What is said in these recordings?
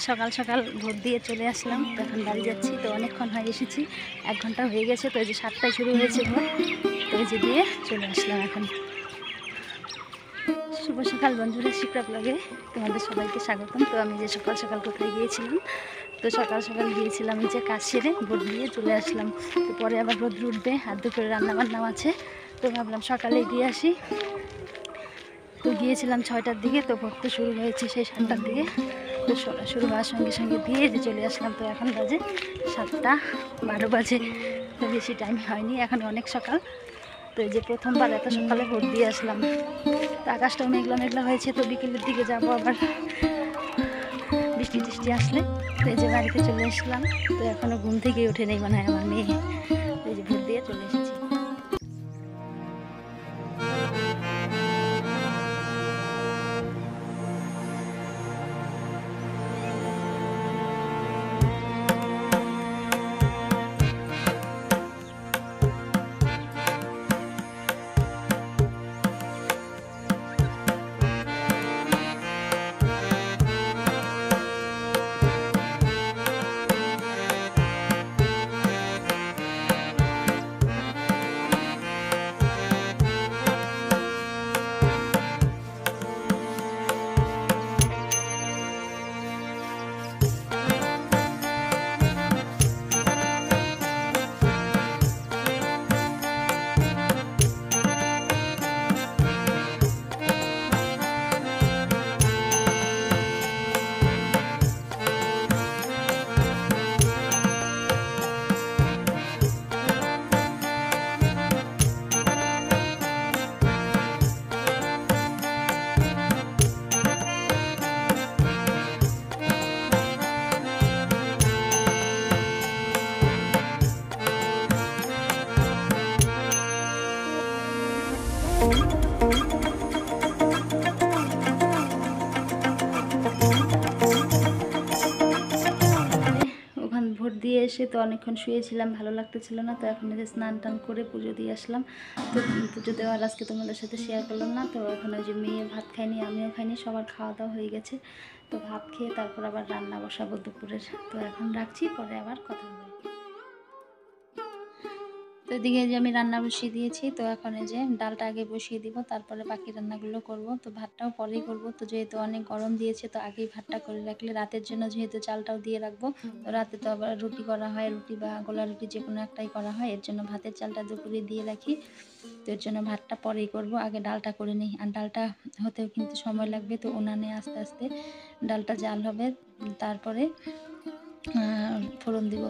সকাল সকাল ভোট দিয়ে চলে আসলাম। তো এখন বাড়ি যাচ্ছি। তো অনেকক্ষণ হয়ে এসেছি, 1 ঘন্টা হয়ে গেছে। তো এই যে 7টায় শুরু হয়েছে ভোট। তো এই যে দিয়ে চলে আসলাম এখন। শুভ সকাল বন্ধুরা, শিপ্রা ব্লগে তোমাদের সবাইকে স্বাগতম। তো আমি যে সকাল সকাল কোথায় গিয়েছিলাম, তো সকাল সকাল গিয়েছিলাম এই যে কাজ সেরে ভোট দিয়ে চলে আসলাম। তো পরে আবার রোদ্র উঠবে আর দুপুরে রান্নাবান্নাও আছে। তো ভাবলাম সকালেই দিয়ে আসি। তো গিয়েছিলাম 6টার দিকে। তো ভোট তো শুরু হয়েছে সেই 7টার দিকে। তো শুরু হওয়ার সঙ্গে সঙ্গে দিয়ে যে চলে আসলাম। তো এখন বাজে 7টা 12 বাজে। তো বেশি টাইম হয়নি, এখন অনেক সকাল। তো এই যে প্রথমবার এত সকালে ভোট দিয়ে আসলাম। তো আকাশটাও মেঘলা মেঘলা হয়েছে। তো বিকেলের দিকে যাবো আবার বৃষ্টি টিষ্টি আসলে। তো এই যে বাড়িতে চলে আসলাম। তো এখনও ঘুম থেকেই ওঠে নেই মনে হয় আমার মেয়ে। তো এই যে ভোট দিয়ে চলে এসেছি। ওখানে ভোট দিয়ে এসে তো অনেকক্ষণ শুয়েছিলাম, ভালো লাগতেছিল না। তো এখন যে স্নান টান করে পুজো দিয়ে আসলাম। তো পুজো দেওয়ার আজকে তোমাদের সাথে শেয়ার করলাম না। তো এখন ওই যে মেয়ে ভাত খায়নি, আমিও খাইনি, সবার খাওয়া দাওয়া হয়ে গেছে। তো ভাত খেয়ে তারপর আবার রান্না বসাবো দুপুরের। তো এখন রাখছি, পরে আবার কথা হবে। তো এদিকে যে আমি রান্না বসিয়ে দিয়েছি। তো এখন এই যে ডালটা আগে বসিয়ে দিব, তারপরে বাকি রান্নাগুলো করব। তো ভাতটাও পরেই করব। তো যেহেতু অনেক গরম দিয়েছে, তো আগেই ভাতটা করে রাখলে রাতের জন্য যেহেতু চালটাও দিয়ে রাখবো। তো রাতে তো আবার রুটি করা হয়, রুটি বা গোলা রুটি যে কোনো একটাই করা হয়, এর জন্য ভাতের চালটা দুপুরে দিয়ে রাখি। তো এর জন্য ভাতটা পরেই করব, আগে ডালটা করে নিই। আর ডালটা হতেও কিন্তু সময় লাগবে। তো উনানে আস্তে আস্তে ডালটা জাল হবে, তারপরে ফোড়ন দিব।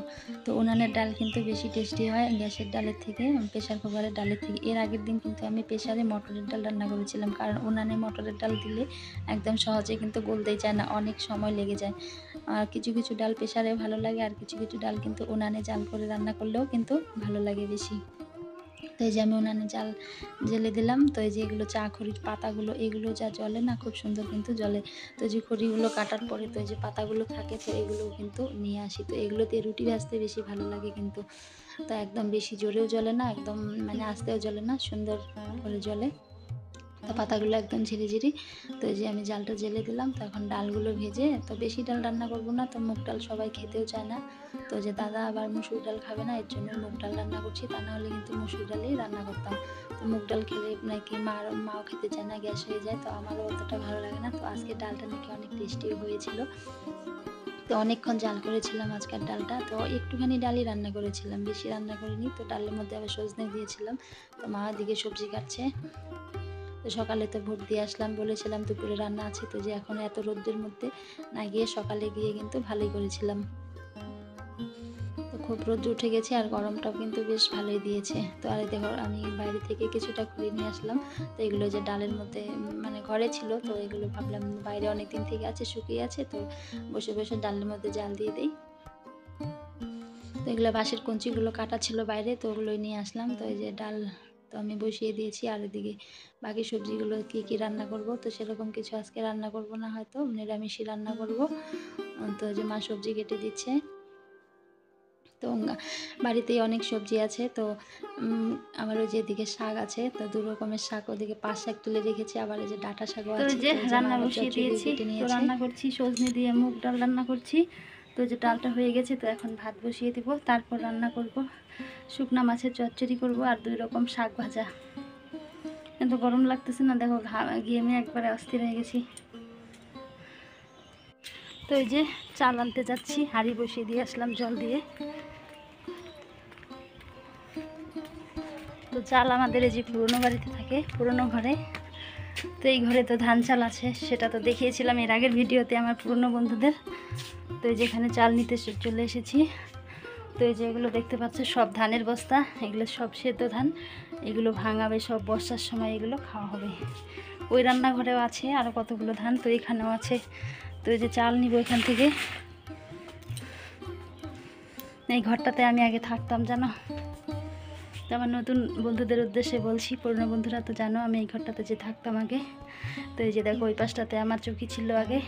তো উনানের ডাল কিন্তু বেশি টেস্টি হয় গ্যাসের ডালের থেকে, প্রেশার কুকারের ডালের থেকে। এর আগের দিন কিন্তু আমি প্রেশারে মটরের ডাল রান্না করেছিলাম, কারণ উনানে মটরের ডাল দিলে একদম সহজে কিন্তু গলতেই চায় না, অনেক সময় লেগে যায়। আর কিছু কিছু ডাল প্রেশারে ভালো লাগে, আর কিছু কিছু ডাল কিন্তু উনানে জাল করে রান্না করলেও কিন্তু ভালো লাগে বেশি। তো এই যে আমি উনানে জাল জেলে দিলাম। তো এই যে এগুলো চা খড়ির পাতাগুলো, এগুলো যা জ্বলে না, খুব সুন্দর কিন্তু জ্বলে। তো যে খড়িগুলো কাটার পরে তো এই যে পাতাগুলো থাকে, তো এগুলো কিন্তু নিয়ে আসি। তো এগুলো দিয়ে রুটি ভাজতে বেশি ভালো লাগে কিন্তু। তো একদম বেশি জোরেও জ্বলে না, একদম মানে আস্তেও জ্বলে না, সুন্দর করে জ্বলে। তো পাতাগুলো একদম ঝিরিঝিরি। তো এই যে আমি জালটা জেলে দিলাম। তো এখন ডালগুলো ভেজে, তো বেশি ডাল রান্না করব না, তো মুগ ডাল সবাই খেতেও চায় না। তো যে দাদা আবার মুসুর ডাল খাবে না, এর জন্য মুগ ডাল রান্না করছি। তা নাহলে কিন্তু মুসুর ডালেই রান্না করতাম। তো মুগ ডাল খেলে নাকি মাও খেতে চায় না, গ্যাস হয়ে যায়। তো আমারও অতটা ভালো লাগে না। তো আজকে ডালটা নাকি অনেক টেস্টি হয়েছিল। তো অনেকক্ষণ জাল করেছিলাম আজকের ডালটা। তো একটুখানি ডালই রান্না করেছিলাম, বেশি রান্না করিনি। তো ডালের মধ্যে আবার সজনে দিয়েছিলাম। তো মা দিকে সবজি কাটছে। তো সকালে তো ভোট দিয়ে আসলাম, বলেছিলাম দুপুরে রান্না আছে। তো যে এখন এত রোদ্রের মধ্যে না গিয়ে সকালে গিয়ে কিন্তু ভালোই করেছিলাম। তো খুব রোদ্র উঠে গেছে, আর গরমটাও কিন্তু বেশ ভালোই দিয়েছে। তো আর দেখো আমি বাইরে থেকে কিছুটা ঘুরে নিয়ে আসলাম। তো এগুলো যে ডালের মধ্যে মানে ঘরে ছিল, তো এগুলো ভাবলাম বাইরে অনেক দিন থেকে আছে, শুকিয়ে আছে, তো বসে বসে ডালের মধ্যে জাল দিয়ে দিই। তো এগুলো বাঁশের কঞ্চিগুলো কাটা ছিল বাইরে, তো ওগুলোই নিয়ে আসলাম। তো এই যে ডাল তো আমি বসিয়ে দিয়েছি। আর এদিকে বাকি সবজিগুলো কি কি রান্না করব, তো সেরকম কিছু আজকে রান্না করব না, হয়তো নিরামিষই রান্না করব। তো যে মা সবজি কেটে দিচ্ছে। তো তো বাড়িতেই অনেক সবজি আছে, তো আবার ওই যে এদিকে শাক আছে, তো 2 রকমের শাক, ওদিকে পাট শাক তুলে রেখেছি, আবার এই যে ডাঁটা শাকও আছে। তো যে রান্না বসিয়ে দিয়েছি, তো রান্না করছি সজনে দিয়ে মুগ ডাল রান্না করছি। তো যে ডালটা হয়ে গেছে, তো এখন ভাত বসিয়ে দিব, তারপর রান্না করব শুকনা মাছের চচ্চড়ি করব আর 2 রকম শাক ভাজা। কিন্তু গরম লাগতেছে না, দেখো ঘেমে একবারে অস্থির হয়ে গেছি। তো এই যে চাল আনতে যাচ্ছি, হাঁড়ি বসিয়ে দিয়ে আসলাম জল দিয়ে। তো চাল আমাদের এই যে পুরনো বাড়িতে থাকে, পুরনো ঘরে। তো এই ঘরে তো ধান চাল আছে, সেটা তো দেখিয়েছিলাম এর আগের ভিডিওতে আমার পুরনো বন্ধুদের। তো এই যেখানে চাল নিতে চলে এসেছি। তো এই যে এগুলো দেখতে পাচ্ছ সব ধানের বস্তা, এগুলো সব সেদ্ধ ধান, এগুলো ভাঙাবে সব বর্ষার সময়, এগুলো খাওয়া হবে। ওই রান্নাঘরেও আছে আরও কতগুলো ধান, তো এখানেও আছে। তো এই যে চাল নিব এখান থেকে। এই ঘরটাতে আমি আগে থাকতাম জানো। তো আমার নতুন বন্ধুদের উদ্দেশ্যে বলছি, পুরনো বন্ধুরা তো জানো আমি এই ঘরটাতে যে থাকতাম আগে। তো এই যে দেখো ওই পাশটাতে আমার চৌকি ছিল আগে,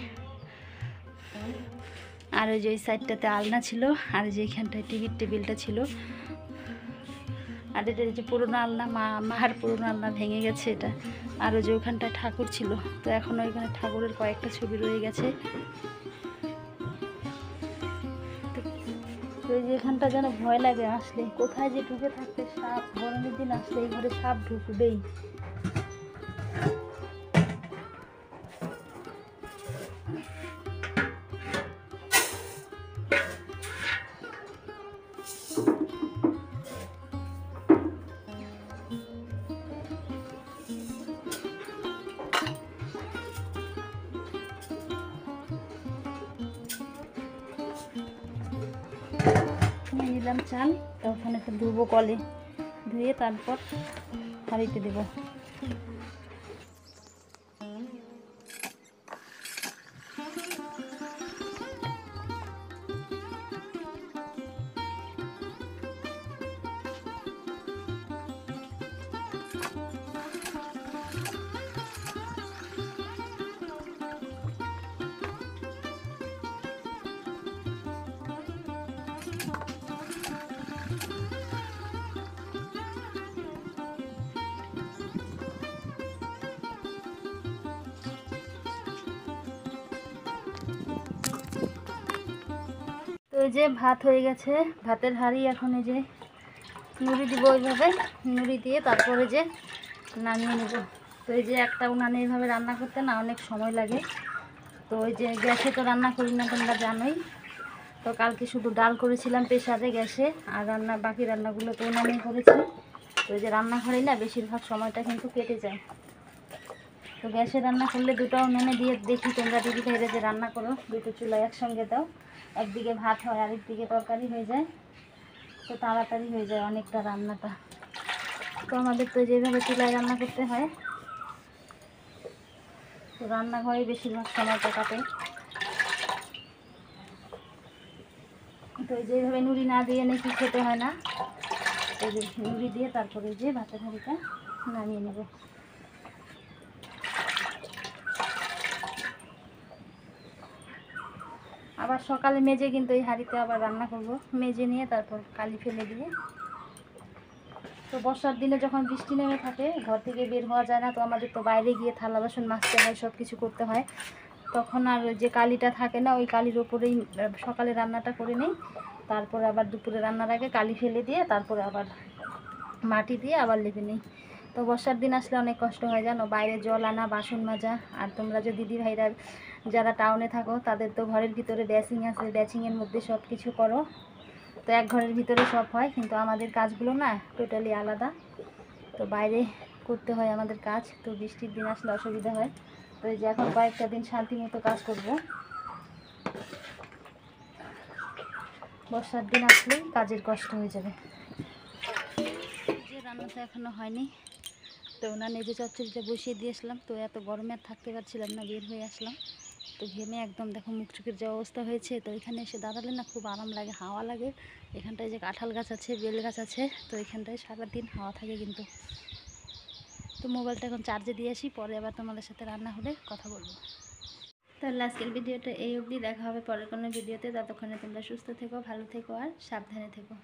আর ওই যে ওই সাইডটাতে আলনা ছিল, আর যে এইখানটায় টিভির টেবিলটা ছিল। আর এটা যে পুরোনো আলনা, মার পুরোনো আলনা ভেঙে গেছে এটা। আর ওই যে ওখানটায় ঠাকুর ছিল, তো এখন ওইখানে ঠাকুরের কয়েকটা ছবি রয়ে গেছে। তো এই যে এখানটা যেন ভয় লাগে আসলে, কোথায় যে ঢুকে থাকতে, সাপ গরমের দিন আসলে এই ঘরে সাপ ঢুকবেই। নিয়ে নিলাম চাল, তো ওখানে একটু ধুবো কলে, ধুয়ে তারপর হাঁড়িতে দেবো। তো এই যে ভাত হয়ে গেছে, ভাতের হাঁড়ি এখন এই যে নুড়ি দিব, ওইভাবে নুড়ি দিয়ে তারপরে যে নামিয়ে নেব। তো এই যে একটা উনানে এইভাবে রান্না করতে না অনেক সময় লাগে। তো ওই যে গ্যাসে তো রান্না করি না, তোমরা জানোই। তো কালকে শুধু ডাল করেছিলাম প্রেসারে গ্যাসে, আর বাকি রান্নাগুলো তো উনানেই করেছি। তো এই যে রান্নাঘরেই না বেশিরভাগ সময়টা কিন্তু কেটে যায়। তো গ্যাসে রান্না করলে দুটো উনুনে দিয়ে দেখি তোমরা দিদি ভাইরা যে রান্না করো, দুটো চুলা একসঙ্গে দাও, একদিকে ভাত হয় আরেকদিকে তরকারি হয়ে যায়, তো তাড়াতাড়ি হয়ে যায় অনেকটা রান্নাটা। তো আমাদের তো যেভাবে চুলায় রান্না করতে হয়, তো রান্নাঘরে বেশিরভাগ সময়টা কাটে। তো যেভাবে নুড়ি না দিয়ে নাকি খেতে হয় না, এই যে নুড়ি দিয়ে তারপরে যে ভাতের হাঁড়িটা নামিয়ে নেব। আবার সকালে মেজে কিন্তু এই হাঁড়িতে আবার রান্না করব, মেজে নিয়ে তারপর কালি ফেলে দিয়ে। তো বর্ষার দিনে যখন বৃষ্টি নেমে থাকে, ঘর থেকে বের হওয়া যায় না, তো আমাদের তো বাইরে গিয়ে থালা বাসন মাজতে হয়, সব কিছু করতে হয়। তখন আর যে কালিটা থাকে না, ওই কালির ওপরেই সকালে রান্নাটা করে নিই, তারপরে আবার দুপুরে রান্নার আগে কালি ফেলে দিয়ে তারপরে আবার মাটি দিয়ে আবার লেপে নিই। তো বর্ষার দিন আসলে অনেক কষ্ট হয় জানো, বাইরে জল আনা, বাসন মাজা। আর তোমরা যে দিদি ভাইরা যারা টাউনে থাকো, তাদের তো ঘরের ভিতরে বেসিং আছে, বেসিংয়ের মধ্যে সব কিছু করো, তো এক ঘরের ভিতরে সব হয়। কিন্তু আমাদের কাজগুলো না টোটালি আলাদা, তো বাইরে করতে হয় আমাদের কাজ। তো বৃষ্টির দিন আসলে অসুবিধা হয়। তো এই যে এখন কয়েকটা দিন শান্তি মতো কাজ করব, বর্ষার দিন আসলেই কাজের কষ্ট হয়ে যাবে। যে রান্না তো এখনও হয়নি, তো উনানে যে চচ্চড়িটা বসিয়ে দিয়ে আসলাম। তো এত গরমে আর থাকতে পারছিলাম না, বের হয়ে আসলাম। তো ঘেমে একদম দেখো মুখ চোখের যে অবস্থা হয়েছে। তো এখানে এসে দাঁড়ালে না খুব আরাম লাগে, হাওয়া লাগে। এখানটায় যে কাঁঠাল গাছ আছে, বেল গাছ আছে, তো এখানটায় সারাদিন হাওয়া থাকে কিন্তু। তো মোবাইলটা এখন চার্জে দিয়ে আসি, পরে আবার তোমাদের সাথে রান্না হলে কথা বলবো। তাহলে আজকের ভিডিওটা এই অবধি, দেখা হবে পরের কোনো ভিডিওতে। ততক্ষণে তোমরা সুস্থ থেকো, ভালো থেকো আর সাবধানে থেকো।